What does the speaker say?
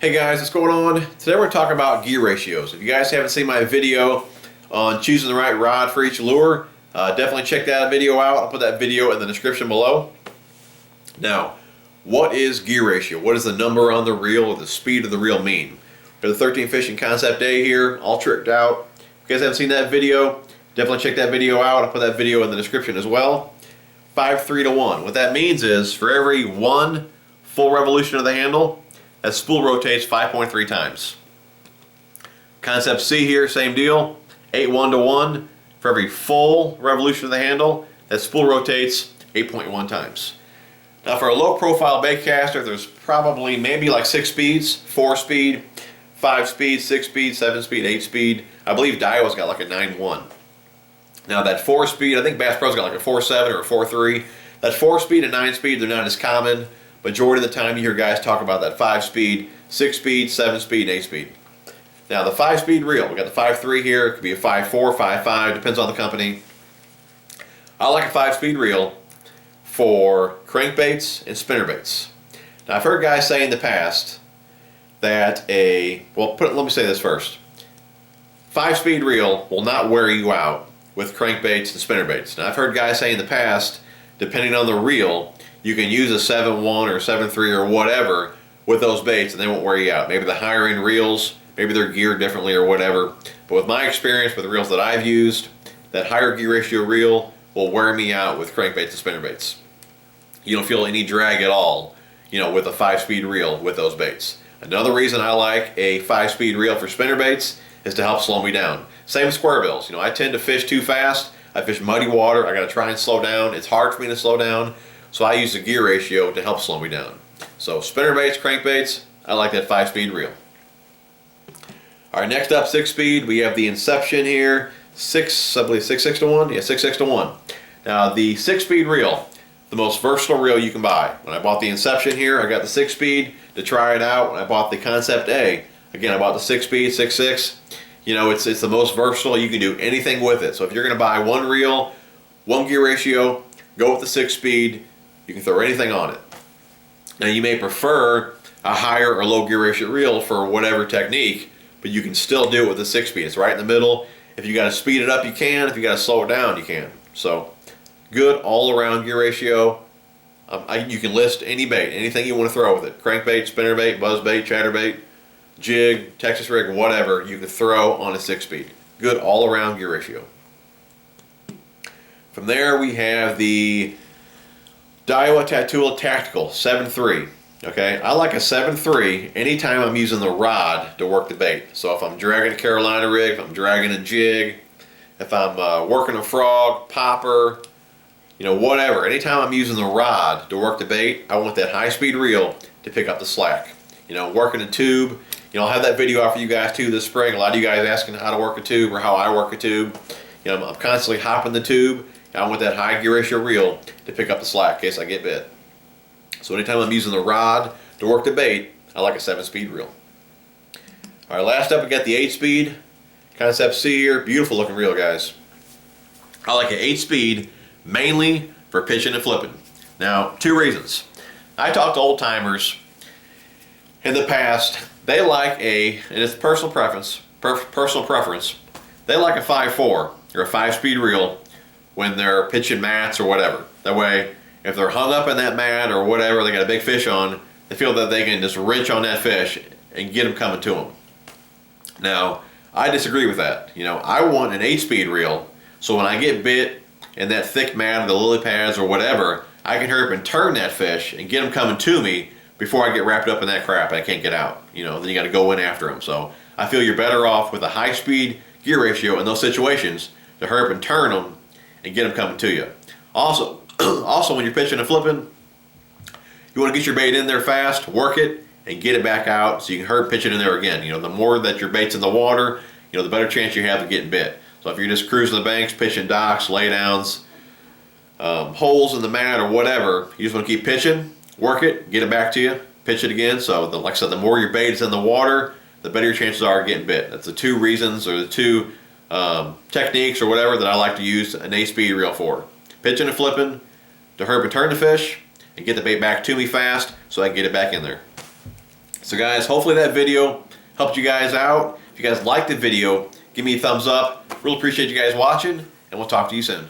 Hey guys, what's going on? Today we're talking about gear ratios. If you guys haven't seen my video on choosing the right rod for each lure, definitely check that video out. I'll put that video in the description below. Now, what is gear ratio? What does the number on the reel or the speed of the reel mean? For the 13 Fishing Concept Day here, all tricked out. If you guys haven't seen that video, definitely check that video out. I'll put that video in the description as well. 5-3 to 1. What that means is for every one full revolution of the handle, that spool rotates 5.3 times. Concept C here, same deal. 8-1 to 1. For every full revolution of the handle, that spool rotates 8.1 times. Now for a low profile bait caster, there's probably maybe like 6 speeds, 4 speed, 5 speed, 6 speed, 7 speed, 8 speed. I believe Daiwa's got like a 9-1. Now that 4 speed, I think Bass Pro's got like a 4.7 or a 4.3. That 4 speed and 9 speed, they're not as common. Majority of the time you hear guys talk about that 5 speed, 6 speed, 7 speed, and 8 speed. Now the 5 speed reel, we got the 5.3 here, it could be a 5.4, 5.5, depends on the company. I like a 5 speed reel for crankbaits and spinnerbaits. Now I've heard guys say in the past that let me say this first. 5 speed reel will not wear you out with crankbaits and spinnerbaits. Now I've heard guys say in the past, depending on the reel, you can use a 7.1 or 7.3 or whatever with those baits and they won't wear you out. Maybe the higher end reels, maybe they're geared differently or whatever. But with my experience with the reels that I've used, that higher gear ratio reel will wear me out with crankbaits and spinnerbaits. You don't feel any drag at all, with a 5 speed reel with those baits. Another reason I like a 5 speed reel for spinnerbaits is to help slow me down. Same with square bills. I tend to fish too fast. I fish muddy water. I got to try and slow down. It's hard for me to slow down. So I use the gear ratio to help slow me down. So spinnerbaits, crankbaits, I like that 5 speed reel. Alright, next up 6 speed, we have the Inception here. I believe 6.6 to 1? Yeah, 6.6 to 1. Now the 6 speed reel, the most versatile reel you can buy. When I bought the Inception here, I got the 6 speed to try it out. When I bought the Concept A, again I bought the 6 speed, 6.6. It's the most versatile. You can do anything with it. So if you're going to buy one reel, one gear ratio, go with the 6 speed. You can throw anything on it. Now you may prefer a higher or low gear ratio reel for whatever technique, but you can still do it with the 6 speed. It's right in the middle. If you got to speed it up, you can. If you got to slow it down, you can. So good all around gear ratio. You can list any bait, anything you want to throw with it. Crankbait, spinnerbait, buzzbait, chatterbait, jig, Texas rig, whatever you can throw on a 6 speed. Good all around gear ratio. From there we have the Daiwa Tatula Tactical 7.3. Okay, I like a 7.3 anytime I'm using the rod to work the bait. So if I'm dragging a Carolina rig, if I'm dragging a jig, if I'm working a frog, popper, whatever. Anytime I'm using the rod to work the bait, I want that high speed reel to pick up the slack. Working a tube. I'll have that video out for you guys too this spring. A lot of you guys asking how to work a tube or how I work a tube. I'm constantly hopping the tube. I want that high gear ratio reel to pick up the slack in case I get bit. So anytime I'm using the rod to work the bait, I like a 7 speed reel. Alright, last up we got the 8 speed. Concept C here. Beautiful looking reel, guys. I like an 8 speed mainly for pitching and flipping. Now, 2 reasons. I talked to old timers in the past. They like and it's personal preference, they like a 5.4 or a 5 speed reel when they're pitching mats or whatever. That way, if they're hung up in that mat or whatever, they got a big fish on, they feel that they can just wrench on that fish and get them coming to them. Now, I disagree with that. I want an 8 speed reel, so when I get bit in that thick mat or the lily pads or whatever, I can hurry up and turn that fish and get them coming to me before I get wrapped up in that crap and I can't get out. Then you got to go in after them. So I feel you're better off with a high speed gear ratio in those situations to hurry up and turn them and get them coming to you. Also when you're pitching and flipping, you want to get your bait in there fast, work it, and get it back out so you can hurry pitch it in there again. The more that your bait's in the water, the better chance you have of getting bit. So if you're just cruising the banks, pitching docks, laydowns, holes in the mat or whatever, you just want to keep pitching, work it, get it back to you, pitch it again. So like I said, the more your bait is in the water, the better your chances are of getting bit. That's the 2 reasons or the 2 techniques or whatever that I like to use an 8 speed reel for. Pitching and flipping to hurry up and turn the fish and get the bait back to me fast so I can get it back in there. So guys, hopefully that video helped you guys out. If you guys liked the video, give me a thumbs up. Really appreciate you guys watching, and we'll talk to you soon.